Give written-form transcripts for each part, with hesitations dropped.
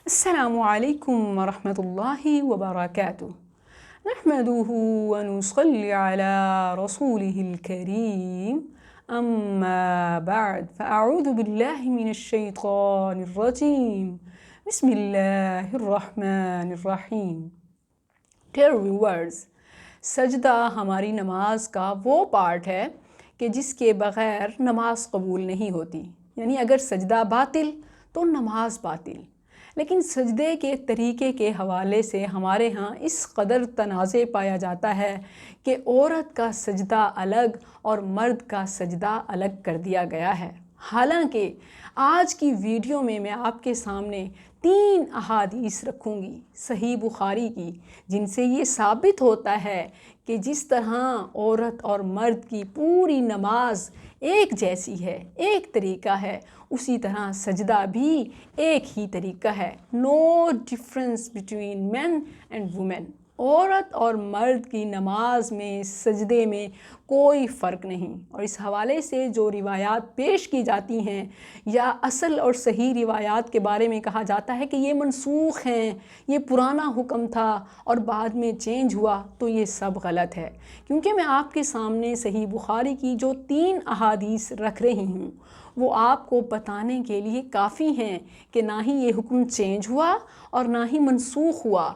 السلام عليكم ورحمة الله وبركاته. نحمده ونصلي على رسوله الكريم. أما بعد فأعوذ بالله من الشيطان الرجيم. بسم الله الرحمن الرحیم. Dear viewers, سجدہ ہماری نماز کا وہ پارٹ ہے کہ جس کے بغیر نماز قبول نہیں ہوتی. یعنی اگر سجدہ باطل تو نماز باطل. لیکن سجدے کے طریقے کے حوالے سے ہمارے ہاں اس قدر تنازع پایا جاتا ہے کہ عورت کا سجدہ الگ اور مرد کا سجدہ الگ کر دیا گیا ہے. حالانکہ آج کی ویڈیو میں آپ کے سامنے 3 احادیث رکھوں گی صحیح بخاری کی، جن سے یہ ثابت ہوتا ہے کہ جس طرح عورت اور مرد کی پوری نماز ایک جیسی ہے، ایک طریقہ ہے، اسی طرح سجدہ بھی ایک ہی طریقہ ہے. No difference between man and woman. عورت اور مرد کی نماز میں سجدے میں کوئی فرق نہیں. اور اس حوالے سے جو روایات پیش کی جاتی ہیں یا اصل اور صحیح روایات کے بارے میں کہا جاتا ہے کہ یہ منسوخ ہیں، یہ پرانا حکم تھا اور بعد میں چینج ہوا، تو یہ سب غلط ہے. کیونکہ میں آپ کے سامنے صحیح بخاری کی جو 3 احادیث رکھ رہی ہوں وہ آپ کو بتانے کے لیے کافی ہیں کہ نہ ہی یہ حکم چینج ہوا اور نہ ہی منسوخ ہوا،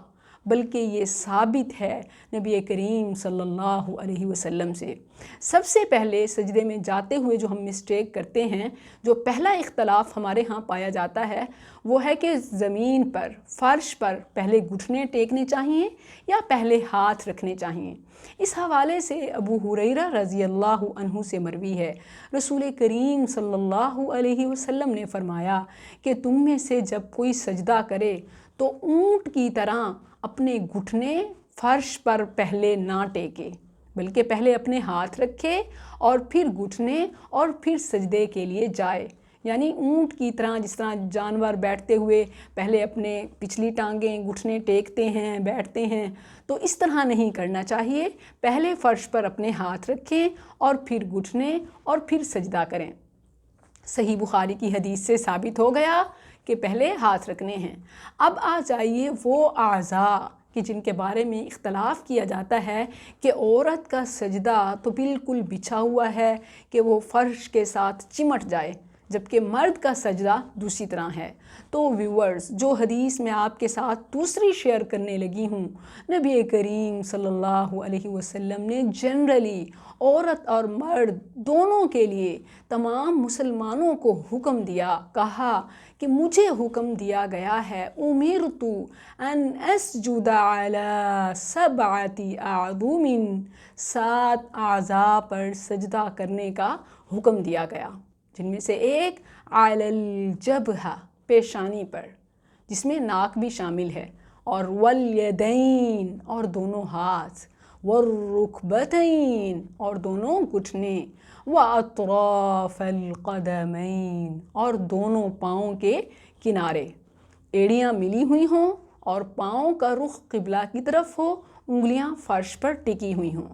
بلکہ یہ ثابت ہے نبی کریم صلی اللہ علیہ وسلم سے. سب سے پہلے سجدے میں جاتے ہوئے جو ہم مسٹیک کرتے ہیں، جو پہلا اختلاف ہمارے ہاں پایا جاتا ہے وہ ہے کہ زمین پر، فرش پر پہلے گھٹنے ٹیکنے چاہیے یا پہلے ہاتھ رکھنے چاہیے. اس حوالے سے ابو ہریرہ رضی اللہ عنہ سے مروی ہے، رسول کریم صلی اللہ علیہ وسلم نے فرمایا کہ تم میں سے جب کوئی سجدہ کرے تو اونٹ کی طرح اپنے گھٹنے فرش پر پہلے نہ ٹیکے، بلکہ پہلے اپنے ہاتھ رکھے اور پھر گھٹنے اور پھر سجدے کے لیے جائے. یعنی اونٹ کی طرح، جس طرح جانور بیٹھتے ہوئے پہلے اپنے پچھلی ٹانگیں گھٹنے ٹیکتے ہیں، بیٹھتے ہیں، تو اس طرح نہیں کرنا چاہیے. پہلے فرش پر اپنے ہاتھ رکھیں اور پھر گھٹنے اور پھر سجدہ کریں. صحیح بخاری کی حدیث سے ثابت ہو گیا کہ پہلے ہاتھ رکھنے ہیں. اب آ جائیے وہ اعضاء کہ جن کے بارے میں اختلاف کیا جاتا ہے کہ عورت کا سجدہ تو بالکل بچھا ہوا ہے کہ وہ فرش کے ساتھ چمٹ جائے، جبکہ مرد کا سجدہ دوسری طرح ہے. تو ویورز، جو حدیث میں آپ کے ساتھ دوسری شیئر کرنے لگی ہوں، نبی کریم صلی اللہ علیہ وسلم نے جنرلی عورت اور مرد دونوں کے لیے تمام مسلمانوں کو حکم دیا، کہا کہ مجھے حکم دیا گیا ہے امرت ان اسجد علی 7 اعظم، 7 اعضاء پر سجدہ کرنے کا حکم دیا گیا، جن میں سے ایک علی الجبہہ، پیشانی پر، جس میں ناک بھی شامل ہے، اور والیدین، اور دونوں ہاتھ، والرکبتین، اور دونوں گھٹنے، واطراف القدمین، اور دونوں پاؤں کے کنارے، ایڑیاں ملی ہوئی ہوں اور پاؤں کا رخ قبلہ کی طرف ہو، انگلیاں فرش پر ٹکی ہوئی ہوں.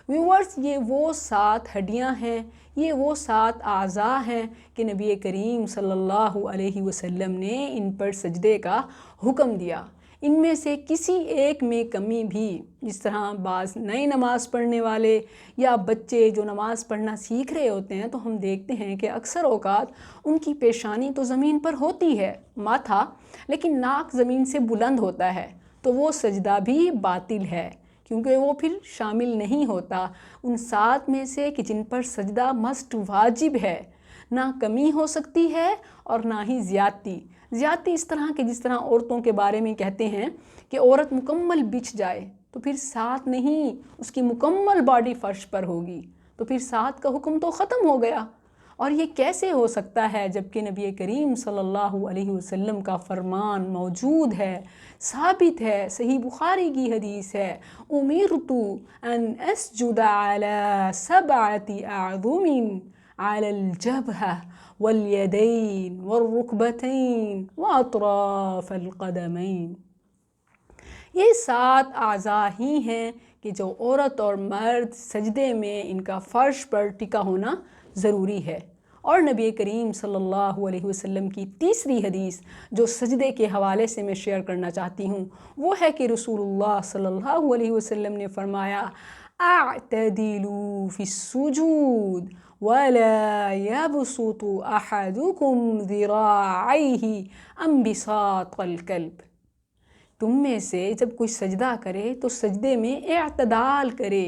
ویورز، یہ وہ 7 ہڈیاں ہیں، یہ وہ 7 اعضاء ہیں کہ نبی کریم صلی اللہ علیہ وسلم نے ان پر سجدے کا حکم دیا. ان میں سے کسی ایک میں کمی بھی، جس طرح بعض نئے نماز پڑھنے والے یا بچے جو نماز پڑھنا سیکھ رہے ہوتے ہیں، تو ہم دیکھتے ہیں کہ اکثر اوقات ان کی پیشانی تو زمین پر ہوتی ہے، ماتھا، لیکن ناک زمین سے بلند ہوتا ہے، تو وہ سجدہ بھی باطل ہے، کیونکہ وہ پھر شامل نہیں ہوتا ان 7 میں سے کہ جن پر سجدہ مست واجب ہے. نہ کمی ہو سکتی ہے اور نہ ہی زیادتی. زیادتی اس طرح کہ جس طرح عورتوں کے بارے میں کہتے ہیں کہ عورت مکمل بچھ جائے تو پھر 7 نہیں، اس کی مکمل باڈی فرش پر ہوگی، تو پھر 7 کا حکم تو ختم ہو گیا. اور یہ کیسے ہو سکتا ہے جبکہ نبی کریم صلی اللہ علیہ وسلم کا فرمان موجود ہے، ثابت ہے، صحیح بخاری کی حدیث ہے، امرت ان اسجد علی 7 اعظم علی الجبہہ والیدین والرکبتین واطراف القدمین. یہ 7 اعضاء ہی ہیں کہ جو عورت اور مرد سجدے میں ان کا فرش پر ٹکا ہونا ضروری ہے. اور نبی کریم صلی اللہ علیہ وسلم کی تیسری حدیث جو سجدے کے حوالے سے میں شیئر کرنا چاہتی ہوں وہ ہے کہ رسول اللہ صلی اللہ علیہ وسلم نے فرمایا اعتدلوا فی السجود ولا يبسط احدكم ذراعيه انبساط الكلب۔ تم میں سے جب کوئی سجدہ کرے تو سجدے میں اعتدال کرے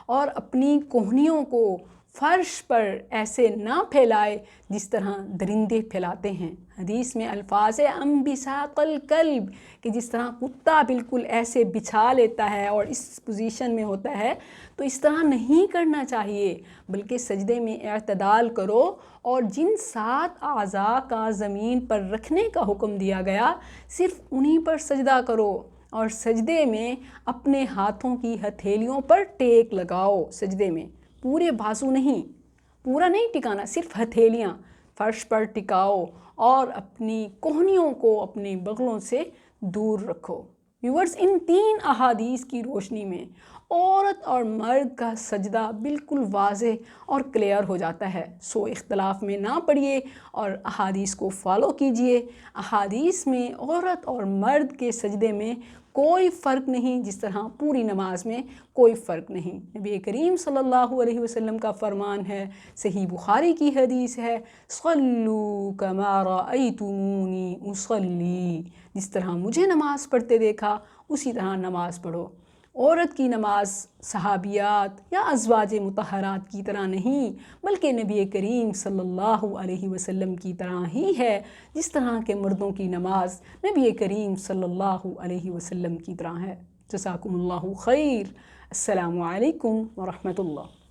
اور اپنی کوہنیوں کو فرش پر ایسے نہ پھیلائے جس طرح درندے پھیلاتے ہیں۔ حدیث میں الفاظ ہے انبساط الکلب کہ جس طرح کتا بالکل ایسے بچھا لیتا ہے اور اس پوزیشن میں ہوتا ہے، تو اس طرح نہیں کرنا چاہیے، بلکہ سجدے میں اعتدال کرو اور جن 7 اعضاء کا زمین پر رکھنے کا حکم دیا گیا صرف انہی پر سجدہ کرو، اور سجدے میں اپنے ہاتھوں کی ہتھیلیوں پر ٹیک لگاؤ۔ سجدے میں پورے بازو نہیں، پورا نہیں ٹکانا، صرف ہتھیلیاں فرش پر ٹکاؤ اور اپنی کوہنیوں کو اپنے بغلوں سے دور رکھو۔ ویورز، ان 3 احادیث کی روشنی میں عورت اور مرد کا سجدہ بالکل واضح اور کلیئر ہو جاتا ہے، سو اختلاف میں نہ پڑیے اور احادیث کو فالو کیجئے۔ احادیث میں عورت اور مرد کے سجدے میں کوئی فرق نہیں، جس طرح پوری نماز میں کوئی فرق نہیں۔ نبی کریم صلی اللہ علیہ وسلم کا فرمان ہے، صحیح بخاری کی حدیث ہے، صلوا کما رأیتمونی اصلی، جس طرح مجھے نماز پڑھتے دیکھا اسی طرح نماز پڑھو۔ عورت کی نماز صحابیات یا ازواج مطہرات کی طرح نہیں، بلکہ نبی کریم صلی اللہ علیہ وسلم کی طرح ہی ہے، جس طرح کہ مردوں کی نماز نبی کریم صلی اللہ علیہ وسلم کی طرح ہے۔ جزاکم اللہ خیر۔ السلام علیکم ورحمۃ اللہ۔